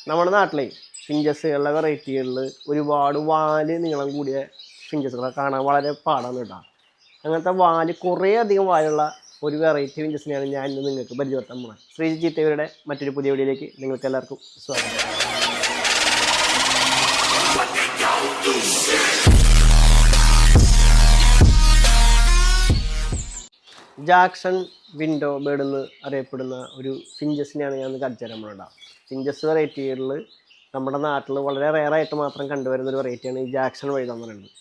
നമ്മുടെ നാട്ടിലെ ഫിഞ്ചസുകളുടെ വെറൈറ്റികളിൽ ഒരുപാട് വാല് നീളം കൂടിയ ഫിഞ്ചസുകളെ കാണാൻ വളരെ പാടാണ് കേട്ടോ. അങ്ങനത്തെ വാല് കുറേ അധികം വാലുള്ള ഒരു വെറൈറ്റി ഫിഞ്ചസിനെയാണ് ഞാൻ ഇന്ന് നിങ്ങൾക്ക് പരിചയപ്പെടുത്താൻ പോകുന്നത്. ശ്രീജിത്ത് ചീത്തയുടെ മറ്റൊരു പുതിയ വീഡിയോയിലേക്ക് നിങ്ങൾക്ക് എല്ലാവർക്കും സ്വാഗതം. ജാക്സൺ വിൻഡോ ബേർഡ് എന്ന് അറിയപ്പെടുന്ന ഒരു ഫിഞ്ചസിനെയാണ് ഞാൻ കാണിച്ചു തരാൻ പോകുന്നത്. ഫിഞ്ചസ് വെറൈറ്റികളിൽ നമ്മുടെ നാട്ടിൽ വളരെ റെയറായിട്ട് മാത്രം കണ്ടുവരുന്ന ഒരു വെറൈറ്റിയാണ് ഈ ജാക്സൺ വൈദ എന്ന് പറയുന്നത്.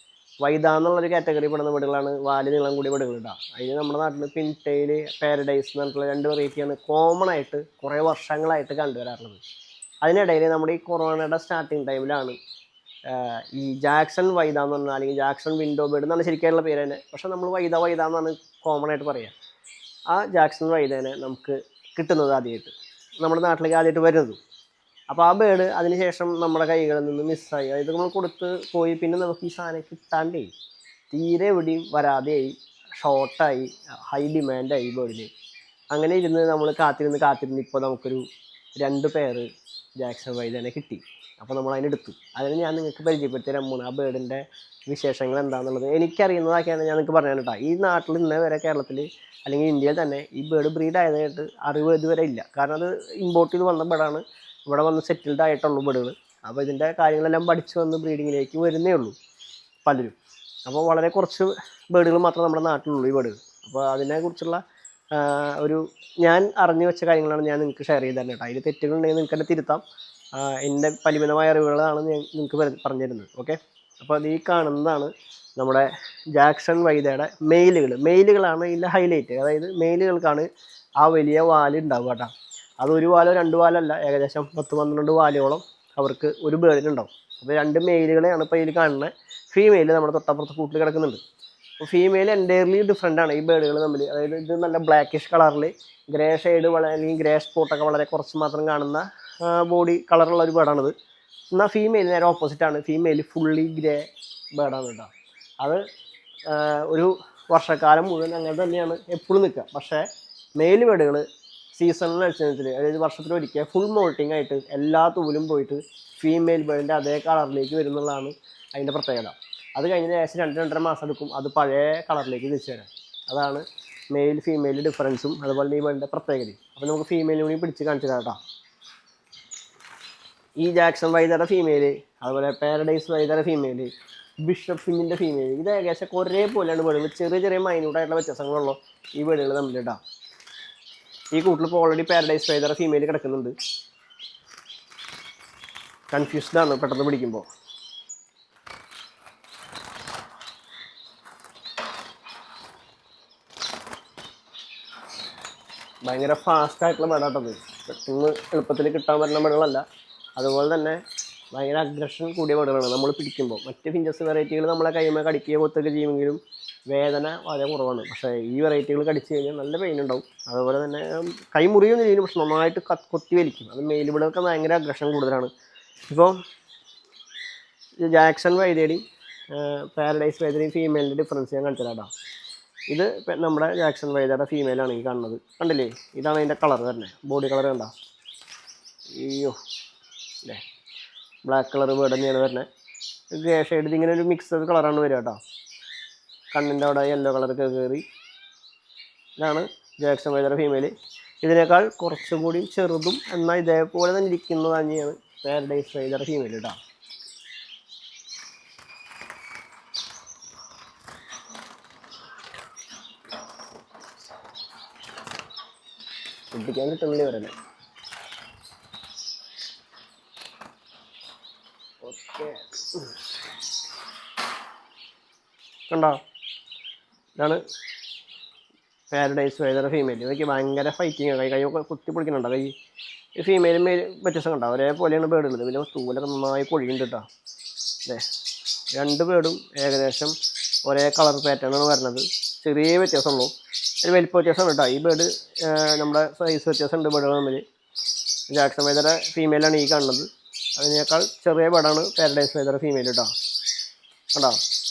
വൈദ എന്നുള്ളൊരു കാറ്റഗറി പെടുന്ന വീടുകളാണ് വാല് നീളം കൂടി വീടുകൾ ഉണ്ടാകുക. അതിന് നമ്മുടെ നാട്ടിൽ പിൻടെയിൽ പാരഡൈസ് എന്ന് പറഞ്ഞിട്ടുള്ള രണ്ട് വെറൈറ്റിയാണ് കോമൺ ആയിട്ട് കുറേ വർഷങ്ങളായിട്ട് കണ്ടുവരാറുള്ളത്. അതിനിടയിൽ നമ്മുടെ ഈ കൊറോണയുടെ സ്റ്റാർട്ടിങ് ടൈമിലാണ് ഈ ജാക്സൺ വൈദ എന്ന് പറഞ്ഞാൽ, അല്ലെങ്കിൽ ജാക്സൺ വിൻഡോ ബേർഡ് എന്നാണ് ശരിക്കുള്ള പേര് തന്നെ, പക്ഷേ നമ്മൾ വൈദ എന്നാണ് കോമൺ ആയിട്ട് പറയുക. ആ ജാക്സൺ വൈദേനെ നമുക്ക് കിട്ടുന്നത് ആദ്യമായിട്ട് നമ്മുടെ നാട്ടിലേക്ക് ആദ്യമായിട്ട് വരുന്നത്. അപ്പോൾ ആ ബേർഡ് അതിനുശേഷം നമ്മുടെ കൈകളിൽ നിന്ന് മിസ്സായി. അതായത് നമ്മൾ കൊടുത്ത് പോയി, പിന്നെ നമുക്ക് ഈ സാധനം കിട്ടാണ്ടേ തീരെ എവിടെയും വരാതെയായി, ഷോർട്ടായി, ഹൈ ഡിമാൻഡായി ബേർഡിന്. അങ്ങനെ ഇരുന്ന് നമ്മൾ കാത്തിരുന്ന് ഇപ്പോൾ നമുക്കൊരു 2 പേര് ജാക്സൺ വൈദേനെ കിട്ടി. അപ്പോൾ നമ്മൾ അതിനെടുത്തു. അതിന് ഞാൻ നിങ്ങൾക്ക് പരിചയപ്പെടുത്തി തരാൻ പോകുന്നത് ആ ബേർഡിൻ്റെ വിശേഷങ്ങൾ എന്താണെന്നുള്ളത്. എനിക്കറിയുന്നതൊക്കെയാണ് ഞാൻ നിങ്ങൾക്ക് പറഞ്ഞു കേട്ടോ. ഈ നാട്ടിൽ ഇന്നേ വരെ കേരളത്തിൽ അല്ലെങ്കിൽ ഇന്ത്യയിൽ തന്നെ ഈ ബേർഡ് ബ്രീഡ് ആയതായിട്ട് അറിവ് ഇതുവരെ ഇല്ല. കാരണം അത് ഇമ്പോർട്ട് ചെയ്ത് വന്ന ബേർഡാണ്, ഇവിടെ വന്ന് സെറ്റിൽഡ് ആയിട്ടുള്ള ബേർഡുകൾ. അപ്പോൾ ഇതിൻ്റെ കാര്യങ്ങളെല്ലാം പഠിച്ച് വന്ന് ബ്രീഡിങ്ങിലേക്ക് വരുന്നേ ഉള്ളൂ പലരും. അപ്പോൾ വളരെ കുറച്ച് ബേർഡുകൾ മാത്രമേ നമ്മുടെ നാട്ടിലുള്ളൂ ഈ ബേർഡുകൾ. അപ്പോൾ അതിനെക്കുറിച്ചുള്ള ഒരു ഞാൻ അറിഞ്ഞു വെച്ച കാര്യങ്ങളാണ് ഞാൻ നിങ്ങൾക്ക് ഷെയർ ചെയ്ത് തരുന്നത് കേട്ടോ. അതിൽ തെറ്റുകളുണ്ടെങ്കിൽ നിങ്ങൾക്ക് തന്നെ തിരുത്താം. എൻ്റെ പരിമിതമായ അറിവുകളാണ് ഞാൻ നിങ്ങൾക്ക് പറഞ്ഞു തരുന്നത്. ഓക്കെ, അപ്പോൾ അത് ഈ കാണുന്നതാണ് നമ്മുടെ ജാക്സൺ വൈദയുടെ മെയിലുകളാണ് ഇതിൻ്റെ ഹൈലൈറ്റ്. അതായത് മെയിലുകൾക്കാണ് ആ വലിയ വാല് ഉണ്ടാവുക കേട്ടോ. അത് 1 വാലോ 2 വാലല്ല, ഏകദേശം 10-12 വാലുകളോളം അവർക്ക് ഒരു ബേർഡിനുണ്ടാവും. അപ്പോൾ 2 മെയിലുകളെയാണ് ഇപ്പോൾ ഇതിൽ കാണുന്നത്. ഫീമെയിൽ നമ്മുടെ തൊട്ടപ്പുറത്ത് കൂട്ടിൽ കിടക്കുന്നുണ്ട്. അപ്പോൾ ഫീമെയിൽ എൻറ്റയർലി ഡിഫറെൻ്റ് ആണ് ഈ ബേർഡുകൾ തമ്മിൽ. അതായത് ഇത് നല്ല ബ്ലാക്കിഷ് കളറിൽ ഗ്രേ ഷെയ്ഡ് അല്ലെങ്കിൽ ഗ്രേ സ്പോട്ടൊക്കെ വളരെ കുറച്ച് മാത്രം കാണുന്ന ബോഡി കളറുള്ള ഒരു ബേർഡാണിത്. എന്നാൽ ഫീമെയിൽ നേരെ ഓപ്പോസിറ്റാണ്. ഫീമെയിൽ ഫുള്ളി ഗ്രേ ബേർഡാണ് കേട്ടോ. അത് ഒരു വർഷക്കാലം മുഴുവൻ അങ്ങനെ തന്നെയാണ് എപ്പോഴും നിൽക്കുക. പക്ഷേ മെയിൽ ബേർഡുകൾ സീസണിനനുസരിച്ച്, അതായത് വർഷത്തിലൊരിക്കൽ ഫുൾ മോൾട്ടിങ് ആയിട്ട് എല്ലാ തൂവിലും പോയിട്ട് ഫീമെയിൽ ബേർഡിൻ്റെ അതേ കളറിലേക്ക് വരുന്നുള്ളതാണ് അതിൻ്റെ പ്രത്യേകത. അത് കഴിഞ്ഞ ഏകദേശം 2-2.5 മാസം എടുക്കും അത് പഴയ കളറിലേക്ക് തിരിച്ചു വരാൻ. അതാണ് മെയിൽ ഫീമെയിൽ ഡിഫറൻസും അതുപോലെ ഈ ബേർഡിൻ്റെ പ്രത്യേകതയും. അപ്പോൾ നമുക്ക് ഫീമെയിലിനെ കൂടി പിടിച്ച് കാണിച്ചു തരാം കേട്ടോ. ഈ ജാക്സൺ വൈദയുടെ ഫീമെയിൽ, അതുപോലെ പാരഡൈസ് വൈദയുടെ ഫീമെയിൽ, ബിഷപ്പ് ഫിഞ്ചിൻ്റെ ഫീമെയിൽ, ഇത് ഏകദേശം ഒരേപോലെയാണ് ബേർഡുകൾ. ചെറിയ മൈന്യൂട്ടായിട്ടുള്ള വ്യത്യാസങ്ങളുള്ളൂ ഈ ബേർഡുകൾ തമ്മിൽ കേട്ടോ. ഈ കൂട്ടിൽ ഇപ്പോൾ ഓൾറെഡി പാരഡൈസ് വൈദയുടെ ഫീമെയിൽ കിടക്കുന്നുണ്ട്. കൺഫ്യൂസ്ഡ് ആണ് പെട്ടെന്ന് പിടിക്കുമ്പോൾ. ഭയങ്കര ഫാസ്റ്റായിട്ടുള്ള ബേർഡാട്ടത്. പെട്ടെന്ന് എളുപ്പത്തിൽ കിട്ടാൻ പറ്റുന്ന ബേർഡുകളല്ല. അതുപോലെ തന്നെ ഭയങ്കര അഗ്രഷൻ കൂടിയ ബേർഡുകളാണ് നമ്മൾ പിടിക്കുമ്പോൾ. മറ്റ് ഫിഞ്ചസ് വെറൈറ്റികൾ നമ്മളെ കൈമ കടിക്കുകയോ കൊത്തൊക്കെ ചെയ്യുമെങ്കിലും വേദന വളരെ കുറവാണ്. പക്ഷേ ഈ വെറൈറ്റികൾ കടിച്ചു കഴിഞ്ഞാൽ നല്ല പെയിൻ ഉണ്ടാവും. അതുപോലെ തന്നെ കൈ മുറിയൊന്നും ചെയ്യും, പക്ഷെ നന്നായിട്ട് കൊത്തി വലിക്കും. അത് മെയിൽ ബേർഡുകൾക്ക് ഭയങ്കര അഗ്രഷൻ കൂടുതലാണ്. ഇപ്പോൾ ജാക്സൺ വൈദയുടെയും പാരഡൈസ് വൈദയുടെയും ഫീമെയിലിൻ്റെ ഡിഫറൻസ് ഞാൻ കാണിച്ചതാട്ടോ. ഇത് നമ്മുടെ ജാക്സൺ വൈദയുടെ ഫീമെയിലാണ് ഈ കാണുന്നത്. കണ്ടില്ലേ, ഇതാണ് അതിൻ്റെ കളർ തന്നെ, ബോഡി കളർ കണ്ടോ. അയ്യോ അല്ലേ, ബ്ലാക്ക് കളർ ബേർഡ് തന്നെയാണ് വരുന്നത്. ഗ്രേ ഷെയ്ഡ് ഇങ്ങനെ ഒരു മിക്സഡ് കളറാണ് വരിക കേട്ടോ. കണ്ണിൻ്റെ അവിടെ യെല്ലോ കളറൊക്കെ കയറി. ഇതാണ് ജാക്സൺ വൈദയുടെ ഫീമെയിൽ. ഇതിനേക്കാൾ കുറച്ചും കൂടി ചെറുതും എന്നാൽ ഇതേപോലെ തന്നെ ഇരിക്കുന്നത് തന്നെയാണ് പാരഡൈസ് വൈദയുടെ ഫീമെയിൽ കേട്ടോ. പിടിക്കാൻ കിട്ടുന്നില്ല ഇവരല്ലേ. ഓക്കെ, കണ്ടോ, ഇതാണ് പാരഡൈസ് വൈദയുടെ ഫീമെയിൽ. ഇതൊക്കെ ഭയങ്കര ഫൈറ്റിങ്. കൈ കുത്തി പൊളിക്കുന്നുണ്ടോ കൈ. ഈ ഫീമെയിലും വ്യത്യാസം കണ്ടോ, ഒരേപോലെയാണ് ബേർഡ് ഉള്ളത്. പിന്നെ തൂലൊക്കെ നന്നായി പൊഴിയുന്നുണ്ട് കേട്ടോ. അല്ലേ, 2 ബേർഡും ഏകദേശം ഒരേ കളർ പാറ്റേണാണ് വരുന്നത്. ചെറിയ വ്യത്യാസമുള്ളൂ, ഒരു വലിപ്പ വ്യത്യാസമാണ് കേട്ടോ. ഈ ബേർഡ് നമ്മുടെ സൈസ് വ്യത്യാസമുണ്ട് ബേർഡുകൾ തമ്മിൽ. ജാക്സൺ വൈദയുടെ ഫീമെയിലാണ് ഈ കാണുന്നത്. അതിനേക്കാൾ ചെറിയ ബേർഡാണ് പാരഡൈസ് വൈദയുടെ ഫീമെയിൽ കേട്ടോ. കണ്ടോ,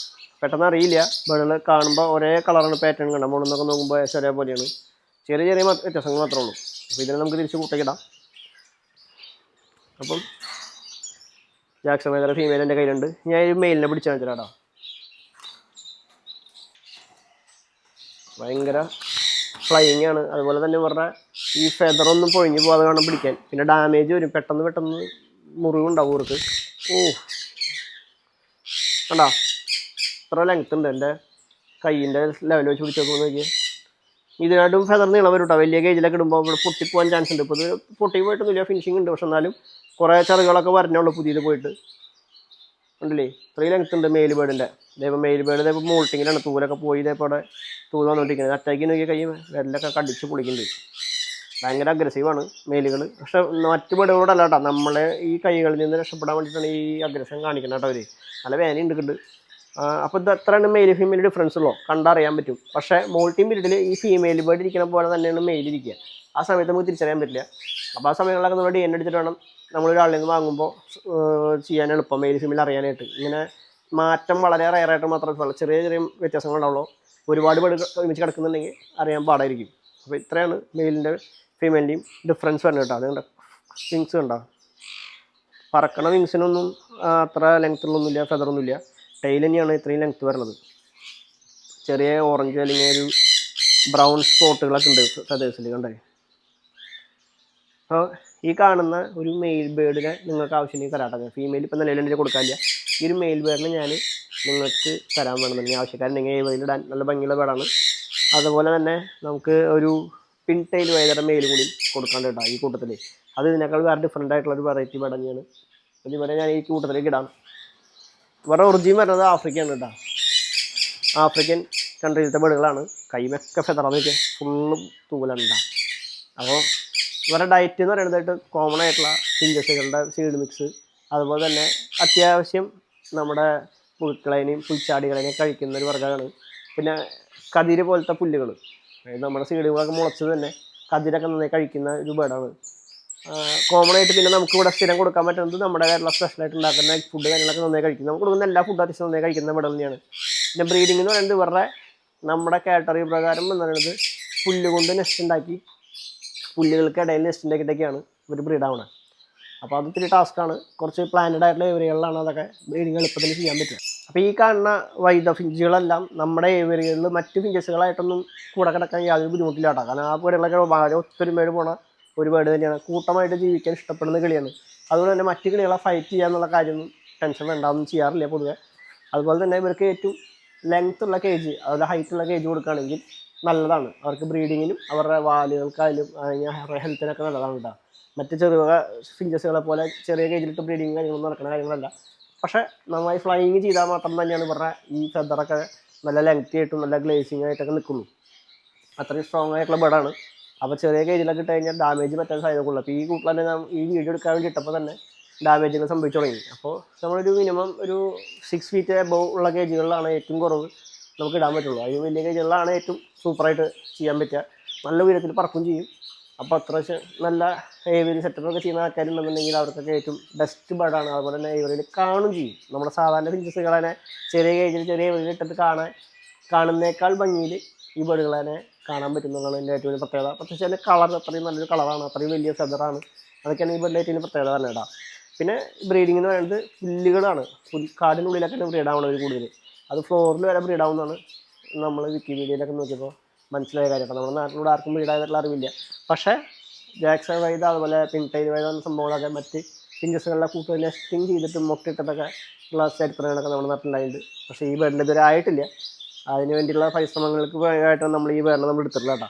പെട്ടെന്ന് അറിയില്ല. ബേർഡുകൾ കാണുമ്പോൾ ഒരേ കളറാണ് പാറ്റേൺ കണ്ടോ. മുകളിൽ നിന്നൊക്കെ നോക്കുമ്പോൾ ഒരേപോലെയാണ്. ചെറിയ വ്യത്യാസങ്ങൾ മാത്രമേ ഉള്ളൂ. അപ്പോൾ ഇതിനെ നമുക്ക് തിരിച്ച് കൂട്ടക്കിടാം. അപ്പം ജാക്സൺ വൈദർ ഫീമെയിൽ എൻ്റെ കയ്യിലുണ്ട്. ഞാൻ ഒരു മെയിലിനെ പിടിച്ചു കാണിച്ചാടാ. ഭയങ്കര ഫ്ലൈയിങ് ആണ്. അതുപോലെ തന്നെ ഇവരുടെ ഈ ഫെദറൊന്നും പൊഴിഞ്ഞു പോകാതെ വേണം പിടിക്കാൻ. പിന്നെ ഡാമേജ് വരും, പെട്ടെന്ന് മുറിവുണ്ടാവും ഇവർക്ക്. ഓ കണ്ടാ ഇത്ര ലെങ്ത് ഉണ്ട്. എൻ്റെ കൈയിൻ്റെ ലെവൽ വെച്ച് പിടിച്ച് നോക്കുമ്പോൾ നോക്കിയാൽ ഇതിനായിട്ടും ഫെദർ നീളം വരും കേട്ടോ. വലിയ ഗേജിലൊക്കെ ഇടുമ്പോൾ ഇവിടെ പൊട്ടിപ്പോകാൻ ചാൻസ് ഉണ്ട്. ഇപ്പോൾ ഇത് പൊട്ടി പോയിട്ടൊന്നുമില്ല, ഫിനിഷിംഗ് ഉണ്ട്. പക്ഷെ എന്നാലും കുറേ ചെറുകളൊക്കെ വരണുള്ളൂ പുതിയത് പോയിട്ട്. ഉണ്ടല്ലേ ഇത്രയും ലെങ്ത് ഉണ്ട് മെയിൽ ബേർഡിൻ്റെ. ഇതേപോലെ മെയിൽ ബേർഡ് ഇതേപോലെ മോൾട്ടിങ്ങിലാണ്. തൂലൊക്കെ പോയി ഇതേപോലെ തൂല് വന്നുകൊണ്ടിരിക്കുന്നത്. അറ്റാക്കി നോക്കിയ കൈ വിരലൊക്കെ കടിച്ച് പൊളിക്കുന്നുണ്ട്. ഭയങ്കര അഗ്രസീവാണ് മെയിലുകൾ. പക്ഷെ മറ്റു ബേർഡുകളോടല്ല കേട്ടോ, നമ്മളെ ഈ കൈകളിൽ നിന്ന് രക്ഷപ്പെടാൻ വേണ്ടിയിട്ടാണ് ഈ അഗ്രഷൻ കാണിക്കുന്നത് കേട്ടോ അവർ. നല്ല വേന ഉണ്ട്. അപ്പോൾ ഇത് എത്രയാണ് മെയിൽ ഫീമെയിൽ ഡിഫറൻസ് ഉള്ളോ കണ്ടറിയാൻ പറ്റും. പക്ഷേ മോൾട്ടിയും പീരീഡിൽ ഈ ഫീമെയിൽ ബേർഡ് ഇരിക്കുന്ന പോലെ തന്നെയാണ് മെയിൽ ഇരിക്കുക. ആ സമയത്ത് നമുക്ക് തിരിച്ചറിയാൻ പറ്റില്ല. അപ്പോൾ ആ സമയങ്ങളിലൊക്കെ നമ്മൾ DNA എടുത്തിട്ട് വേണം നമ്മളൊരാളിൽ നിന്ന് വാങ്ങുമ്പോൾ ചെയ്യാൻ എളുപ്പം മെയിൽ ഫീമെയിൽ അറിയാനായിട്ട്. ഇങ്ങനെ മാറ്റം വളരെ റയറായിട്ട് മാത്രമേ ചെറിയ വ്യത്യാസങ്ങളുണ്ടാവുള്ളൂ. ഒരുപാട് ബേർഡ് ഒരുമിച്ച് കിടക്കുന്നുണ്ടെങ്കിൽ അറിയാൻ പാടായിരിക്കും. അപ്പോൾ ഇത്രയാണ് മെയിലിൻ്റെ ഫീമെയിലിൻ്റെയും ഡിഫറൻസ് വരുന്നത് കേട്ടോ. അതുകൊണ്ട് വിങ്സ് കണ്ടോ, പറക്കണ വിങ്സിനൊന്നും അത്ര ലെങ്ത്തുള്ളൊന്നുമില്ല, ഫെദറൊന്നുമില്ല. ടൈൽ തന്നെയാണ് ഇത്രയും ലെങ്ത്ത് വരുന്നത്. ചെറിയ ഓറഞ്ച് അല്ലെങ്കിൽ ഒരു ബ്രൗൺ സ്പോട്ടുകളൊക്കെ ഉണ്ട് ഫെദേഴ്സിൽ കണ്ടേ. അപ്പോൾ ഈ കാണുന്ന ഒരു മെയിൽ ബേർഡിനെ നിങ്ങൾക്ക് ആവശ്യമുണ്ടെങ്കിൽ തരാട്ടെ. ഫീമെയിൽ ഇപ്പം നിലവിൽ കൊടുക്കാനില്ല. ഈ ഒരു മെയിൽ ബേർഡിനെ ഞാൻ നിങ്ങൾക്ക് തരാൻ വേണമെന്നുണ്ടെങ്കിൽ ആവശ്യക്കാരുണ്ടെങ്കിൽ ഏവയിലിടാൻ നല്ല ഭംഗിയുള്ള ബേർഡാണ്. അതുപോലെ തന്നെ നമുക്ക് ഒരു പിൻ ടൈൽ വൈദർ മെയിൽ കൂടി കൊടുക്കാണ്ട് കേട്ടോ ഈ കൂട്ടത്തിൽ. അത് ഇതിനേക്കാൾ വേറെ ഡിഫറെൻ്റ് ആയിട്ടുള്ളൊരു വെറൈറ്റി ബേർഡ് തന്നെയാണ്. ഇതുവരെ ഞാൻ ഈ കൂട്ടത്തിലേക്ക് ഇടാം. ഇവരുടെ ഒറിജിൻ വരുന്നത് ആഫ്രിക്കയാണ് കേട്ടോ. ആഫ്രിക്കൻ കൺട്രിയിലത്തെ ബേർഡുകളാണ്. കൈമൊക്കെ ഫെദറൊക്കെ ഫുള്ളും തൂവലുണ്ടാകും. അപ്പോൾ ഇവരുടെ ഡയറ്റ് എന്ന് പറയുന്നതായിട്ട് കോമൺ ആയിട്ടുള്ള ഫിഞ്ചസുകളുടെ സീഡ് മിക്സ്, അതുപോലെ തന്നെ അത്യാവശ്യം നമ്മുടെ പുഴുക്കളേനെയും പുൽച്ചാടികളേനെയും കഴിക്കുന്ന ഒരു വർഗ്ഗമാണ്. പിന്നെ കതിര് പോലത്തെ പുല്ലുകൾ, അതായത് നമ്മുടെ സീഡുകളൊക്കെ മുളച്ചത് തന്നെ കതിരൊക്കെ നന്നായി കഴിക്കുന്ന ഒരു ബേർഡാണ്. കോമൺ ആയിട്ട് പിന്നെ നമുക്ക് ഇവിടെ സ്ഥിരം കൊടുക്കാൻ പറ്റുന്നത് നമ്മുടെ കേരള സ്പെഷ്യലായിട്ട് ഉണ്ടാക്കുന്ന ഫുഡ് കാര്യങ്ങളൊക്കെ നന്നായി കഴിക്കും. നമുക്ക് കൊടുക്കുന്ന എല്ലാ ഫുഡും അത്യാവശ്യം നന്നായി കഴിക്കുന്ന ബേർഡ് തന്നെയാണ്. പിന്നെ ബ്രീഡിംഗ് എന്ന് പറയുന്നത് ഇവരുടെ നമ്മുടെ കാറ്റഗറി പ്രകാരം എന്ന് പറയുന്നത് പുല്ല് കൊണ്ട് നെസ്റ്റ് ഉണ്ടാക്കി പുല്ലുകൾക്ക് ഇടയിൽ നെസ്റ്റ് ഉണ്ടാക്കിയിട്ടൊക്കെയാണ് ഇവർ ബ്രീഡാവുന്നത്. അപ്പോൾ അത് ഇത്തിരി ടാസ്ക്കാണ്. കുറച്ച് പ്ലാനഡ് ആയിട്ടുള്ള ഏരിയകളിലാണ് അതൊക്കെ ബ്രീഡിങ് എളുപ്പത്തിൽ ചെയ്യാൻ പറ്റുക. അപ്പോൾ ഈ കാണുന്ന വൈദ ഫിഞ്ചുകളെല്ലാം നമ്മുടെ ഏരിയകളിൽ മറ്റ് ഫിഞ്ചസുകളായിട്ടൊന്നും കൂടെ കിടക്കാൻ യാതൊരു ബുദ്ധിമുട്ടില്ല കേട്ടോ. കാരണം ആ പേരുകളൊക്കെ വളരെ ഒത്തൊരുമേട് പോണ ഒരു ബേർഡ് തന്നെയാണ്. കൂട്ടമായിട്ട് ജീവിക്കാൻ ഇഷ്ടപ്പെടുന്ന കിളിയാണ്. അതുപോലെ തന്നെ മറ്റ് കിളികളെ ഫൈറ്റ് ചെയ്യാന്നുള്ള കാര്യമൊന്നും ടെൻഷൻ വേണ്ടാതൊന്നും ചെയ്യാറില്ല പൊതുവെ. അതുപോലെ തന്നെ ഇവർക്ക് ഏറ്റവും ലെങ്ത് ഉള്ള കേജ്, അതുപോലെ ഹൈറ്റുള്ള കേജ് കൊടുക്കുകയാണെങ്കിൽ നല്ലതാണ്. അവർക്ക് ബ്രീഡിങ്ങിനും അവരുടെ വാലുകൾക്കായാലും അവരുടെ ഹെൽത്തിനൊക്കെ നല്ലതാണ് കേട്ടോ. മറ്റ് ചെറുക ഫിഞ്ചസുകളെ പോലെ ചെറിയ കേജിലിട്ട് ബ്രീഡിങ് കാര്യങ്ങളൊന്നും നടക്കുന്ന കാര്യങ്ങളല്ല. പക്ഷേ നന്നായി ഫ്ലൈയിങ് ചെയ്താൽ മാത്രം തന്നെയാണ് ഇവരുടെ ഈ ഫെദറൊക്കെ നല്ല ലെങ്തി ആയിട്ടും നല്ല ഗ്ലേസിങ് ആയിട്ടൊക്കെ നിൽക്കുള്ളൂ. അത്രയും സ്ട്രോങ് ആയിട്ടുള്ള ബേർഡാണ്. അപ്പോൾ ചെറിയ കേജിലൊക്കെ ഇട്ട് കഴിഞ്ഞാൽ ഡാമേജ് പറ്റാൻ സാധ്യതയുള്ളൂ. അപ്പോൾ ഈ കൂട്ടിൽ തന്നെ ഈ വീഡിയോ എടുക്കാൻ വേണ്ടി ഇട്ടപ്പോൾ തന്നെ ഡാമേജുകൾ സംഭവിച്ചു തുടങ്ങി. അപ്പോൾ നമ്മളൊരു മിനിമം ഒരു 6 feet എബോവ് ഉള്ള കേജുകളിലാണ് ഏറ്റവും കുറവ് നമുക്ക് ഇടാൻ പറ്റുള്ളൂ. അതിന് വലിയ കേജുകളിലാണ് ഏറ്റവും സൂപ്പറായിട്ട് ചെയ്യാൻ പറ്റുക. നല്ല ഉയരത്തിൽ പറക്കും ചെയ്യും. അപ്പോൾ അത്യാവശ്യം നല്ല ഏവിയറി സെറ്റപ്പൊക്കെ ചെയ്യുന്ന ആൾക്കാരുണ്ടെന്നുണ്ടെങ്കിൽ അവർക്കൊക്കെ ഏറ്റവും ബെസ്റ്റ് ബേർഡാണ്. അതുപോലെ തന്നെ ഏവിയറിൽ കാണും ചെയ്യും. നമ്മുടെ സാധാരണ ഫിഞ്ചസുകളെ ചെറിയ കേജിൽ ചെറിയ ഏവിയറിൽ ഇട്ടിട്ട് കാണുന്നേക്കാൾ ഭംഗിയിൽ ഈ ബേർഡുകളെ കാണാൻ പറ്റുന്നതാണ് എൻ്റെ ഏറ്റവും വലിയ പ്രത്യേകത. പ്രത്യേകിച്ച് അതിൻ്റെ കളർ അത്രയും നല്ലൊരു കളറാണ്, അത്രയും വലിയ ഫെദറാണ്. അതൊക്കെയാണ് ഈ ബേർഡിൻ്റെ ഏറ്റവും പ്രത്യേകത തന്നെ ഇടാം. പിന്നെ ബ്രീഡിംഗ് എന്ന് പറയുന്നത് പുല്ലുകളാണ്. കാടിനുള്ളിലൊക്കെ ബ്രീഡാവണം ഒരു കൂടുതൽ. അത് ഫ്ലോറിൽ വരെ ബ്രീഡാവുന്നതാണ് നമ്മൾ വിക്കിപീഡിയയിലൊക്കെ നോക്കിയപ്പോൾ മനസ്സിലായ കാര്യം. അപ്പോൾ നമ്മുടെ നാട്ടിലൂടെ ആർക്കും ബ്രീഡായിട്ടുള്ള അറിവില്ല. പക്ഷേ ജാക്സൺ വൈദ അതുപോലെ പിൻടൈൽ വൈദ എന്ന സംഭവങ്ങളൊക്കെ മറ്റ് ഫിഞ്ചസുകളുടെ കൂട്ട് നെസ്റ്റിങ് ചെയ്തിട്ട് മുട്ടിട്ടതൊക്കെ ഉള്ള ചരിത്രങ്ങളൊക്കെ നമ്മുടെ നാട്ടിലുണ്ടായിട്ടുണ്ട്. പക്ഷേ ഈ ബേർഡിൻ്റെ ഇതുവരെ ആയിട്ടില്ല. അതിന് വേണ്ടിയുള്ള പരിശ്രമങ്ങൾക്ക് ആയിട്ടാണ് നമ്മൾ ഈ ബേർഡിനെ നമ്മൾ എടുത്തിട്ടുള്ള കേട്ടോ.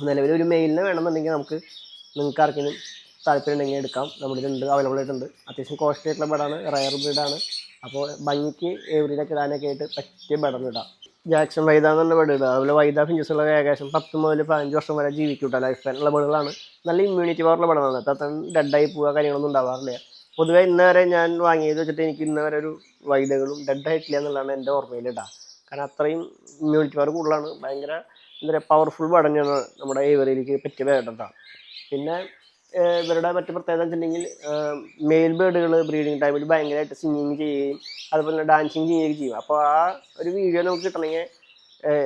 നിലവിൽ ഒരു മെയിലിനെ വേണമെന്നുണ്ടെങ്കിൽ നിങ്ങൾക്ക് ആർക്കെങ്കിലും താല്പര്യം ഉണ്ടെങ്കിൽ എടുക്കാം. നമ്മുടെ ഉണ്ട്, അവൈലബിൾ ആയിട്ടുണ്ട്. അത്യാവശ്യം കോസ്റ്റ്ലി ആയിട്ടുള്ള ബേർഡാണ്, റയർ ബ്രീഡാണ്. അപ്പോൾ ഭംഗിക്ക് ഏവറിയിലൊക്കെ ഇടാനൊക്കെ ആയിട്ട് പറ്റിയ ബേർഡാണ് ഇടാം. ജാക്സൺ വൈദ എന്നുള്ള ബേർഡ് ഇടുക. അതുപോലെ വൈദ ഫിഞ്ചസുകളൊക്കെ ഏകദേശം 10 മുതൽ 15 വർഷം വരെ ജീവിക്കും കേട്ടോ. ലൈഫ് സ്പാനുള്ള ബേർഡുകളാണ്. നല്ല ഇമ്മ്യൂണിറ്റി പവറുള്ള ബേർഡാണ്. അത്ര ഡെഡായി പോവുക കാര്യങ്ങളൊന്നും ഉണ്ടാവാറില്ല. പൊതുവേ ഇന്ന് വരെ ഞാൻ വാങ്ങിയത് വെച്ചിട്ട് എനിക്ക് ഇന്ന് വരെ ഒരു വൈദകളും ഡെഡായിട്ടില്ല എന്നുള്ളതാണ് എൻ്റെ ഓർമ്മയിൽ ഇടാം. കാരണം അത്രയും ഇമ്മ്യൂണിറ്റി പവർ കൂടുതലാണ്. ഭയങ്കര എന്താ പറയുക പവർഫുൾ ബേർഡ് തന്നെയാണ് നമ്മുടെ ഏവറിയിലേക്ക് പറ്റിയ ബേർഡ് കേട്ടോ. പിന്നെ ഇവരുടെ മറ്റു പ്രത്യേകത വെച്ചിട്ടുണ്ടെങ്കിൽ മെയിൽ ബേർഡുകൾ ബ്രീഡിങ് ടൈമിൽ ഭയങ്കരമായിട്ട് സിംഗിങ് ചെയ്യുകയും അതുപോലെ തന്നെ ഡാൻസിങ് ചെയ്യുകയും ചെയ്യും. അപ്പോൾ ആ ഒരു വീഡിയോ നമുക്ക് കിട്ടണമെങ്കിൽ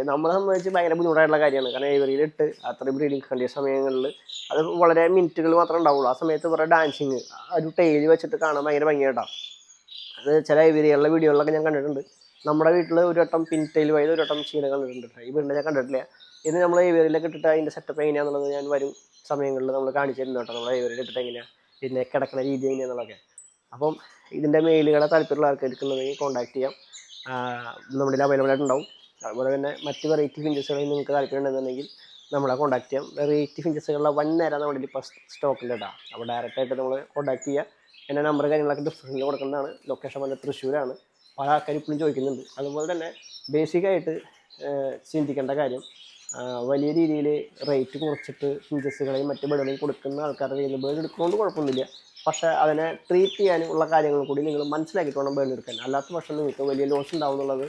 നമ്മളെ സംബന്ധിച്ച് ഭയങ്കര ബുദ്ധിമുട്ടായിട്ടുള്ള കാര്യമാണ്. കാരണം ഏവറിയിലിട്ട് അത്രയും ബ്രീഡിങ് കണ്ടിയ സമയങ്ങളിൽ അത് വളരെ മിനിറ്റുകൾ മാത്രമേ ഉണ്ടാവുള്ളൂ. ആ സമയത്ത് ഇവരുടെ ഡാൻസിങ് ഒരു ടേജ് വെച്ചിട്ട് കാണാൻ ഭയങ്കര ഭംഗിയായിട്ടാണ്. അത് ചില ഏവരികളുടെ വീഡിയോകളിലൊക്കെ ഞാൻ കണ്ടിട്ടുണ്ട്. നമ്മുടെ വീട്ടിൽ ഒരു വട്ടം പിൻറ്റയിൽ പോയത് ഒരു വട്ടം ചീന കണ്ടിട്ടുണ്ട്. ഈ വീടിനെ ഞാൻ കണ്ടിട്ടില്ല. ഇത് നമ്മൾ ഏവരിയിലൊക്കെ ഇട്ടിട്ട് അതിൻ്റെ സെറ്റപ്പ് എങ്ങനെയാണെന്നുള്ളത് ഞാൻ വരും സമയങ്ങളിൽ നമ്മൾ കാണിച്ചു തരുന്നു കേട്ടോ. നമ്മൾ ഏവരിയിൽ ഇട്ടിട്ട് എങ്ങനെയാണ് പിന്നെ കിടക്കുന്ന രീതി എങ്ങനെയാണെന്നുള്ളതൊക്കെ. അപ്പം ഇതിൻ്റെ മെയിലുകളെ താല്പര്യമുള്ള ആൾക്കാർക്കുണ്ടെങ്കിൽ കോൺടാക്ട് ചെയ്യാം. നമ്മുടെ ഇതിൽ അവൈലബിൾ ആയിട്ടുണ്ടാവും. അതുപോലെ തന്നെ മറ്റ് വെറൈറ്റി ഫിഞ്ചസുകളിൽ നിങ്ങൾക്ക് താല്പര്യം ഉണ്ടെന്നുണ്ടെങ്കിൽ നമ്മളെ കോൺടാക്ട് ചെയ്യാം. വെറൈറ്റി ഫിഞ്ചസുകളുടെ വൻ നേരം നമ്മുടെ ഇതിൽ ഇപ്പോൾ സ്റ്റോക്കിൻ്റെ ഇടാം. അപ്പോൾ ഡയറക്റ്റായിട്ട് നമ്മൾ കോൺടാക്ട് ചെയ്യുക. എൻ്റെ നമ്പർ കാര്യങ്ങളൊക്കെ ഡിസ്ക്രിപ്ഷനിൽ കൊടുക്കുന്നതാണ്. ലൊക്കേഷൻ വന്ന് തൃശ്ശൂരാണ്. പല ആൾക്കാർ ഇപ്പോഴും ചോദിക്കുന്നുണ്ട്. അതുപോലെ തന്നെ ബേസിക്കായിട്ട് ചിന്തിക്കേണ്ട കാര്യം, വലിയ രീതിയിൽ റേറ്റ് കുറച്ചിട്ട് ഫിഞ്ചസുകളെയും മറ്റ് ബേഡുകളെയും കൊടുക്കുന്ന ആൾക്കാരുടെ കയ്യിൽ നിന്ന് ബേഡ് എടുക്കുന്നതുകൊണ്ട് കുഴപ്പമൊന്നുമില്ല. പക്ഷേ അതിനെ ട്രീറ്റ് ചെയ്യാനുള്ള കാര്യങ്ങൾ കൂടി നിങ്ങൾ മനസ്സിലാക്കിയിട്ട് വേണം ബേഡ് എടുക്കാൻ. അല്ലാത്ത പക്ഷം നിങ്ങൾക്ക് വലിയ ലോസ് ഉണ്ടാവും എന്നുള്ളത്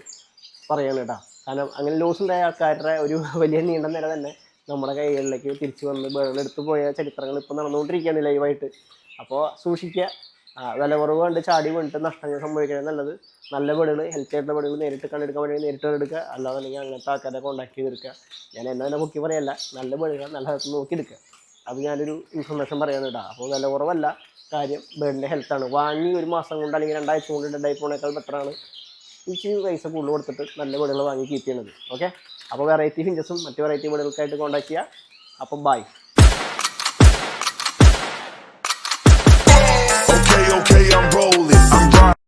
പറയാണ് കേട്ടോ. കാരണം അങ്ങനെ ലോസ് ഉണ്ടായ ആൾക്കാരുടെ ഒരു വലിയ നീണ്ട നിര തന്നെ നമ്മുടെ കൈകളിലേക്ക് തിരിച്ചു വന്ന് ബേഡുകൾ എടുത്തു പോയ ചരിത്രങ്ങൾ ഇപ്പോൾ നടന്നുകൊണ്ടിരിക്കുകയാണ് ലൈവായിട്ട്. അപ്പോൾ സൂക്ഷിക്കുക. വില കുറവ് കണ്ട് ചാടി വീണിട്ട് നഷ്ടങ്ങൾ സംഭവിക്കുന്നത് നല്ലത്. നല്ല ബേഡുകൾ, ഹെൽത്തി ആയിട്ടുള്ള ബേഡുകൾ നേരിട്ട് കണ്ടെടുക്കാൻ വേണ്ടി നേരിട്ട് എടുക്കുക. അല്ലാന്നുണ്ടെങ്കിൽ അങ്ങനത്തെ ആൾക്കാരെ കോൺടാക്ട് ചെയ്തെടുക്കുക. ഞാൻ എന്നെ പൊക്കി പറയല്ല, നല്ല ബേഡുകൾ നല്ല ഹെൽത്ത് നോക്കിയെടുക്കുക. അത് ഞാനൊരു ഇൻഫർമേഷൻ പറയാൻ ഇടാം. അപ്പോൾ വില കുറവല്ല കാര്യം, ബേഡിൻ്റെ ഹെൽത്താണ്. വാങ്ങി ഒരു മാസം കൊണ്ട് അല്ലെങ്കിൽ 2 ആഴ്ച കൊണ്ട് ഡെഡായി പോണേക്കാൾ ബെറ്ററാണ് ഇച്ചിരി പൈസ കൂടുതൽ കൊടുത്തിട്ട് നല്ല ബേഡുകൾ വാങ്ങി കീപ്പ് ചെയ്യണത്. ഓക്കെ, അപ്പോൾ വെറൈറ്റി ഫിഞ്ചസും മറ്റ് വെറൈറ്റി ബേഡുകൾക്കായിട്ട് കോൺടാക്ട് ചെയ്യുക. അപ്പം ബൈ. Okay, I'm rolling.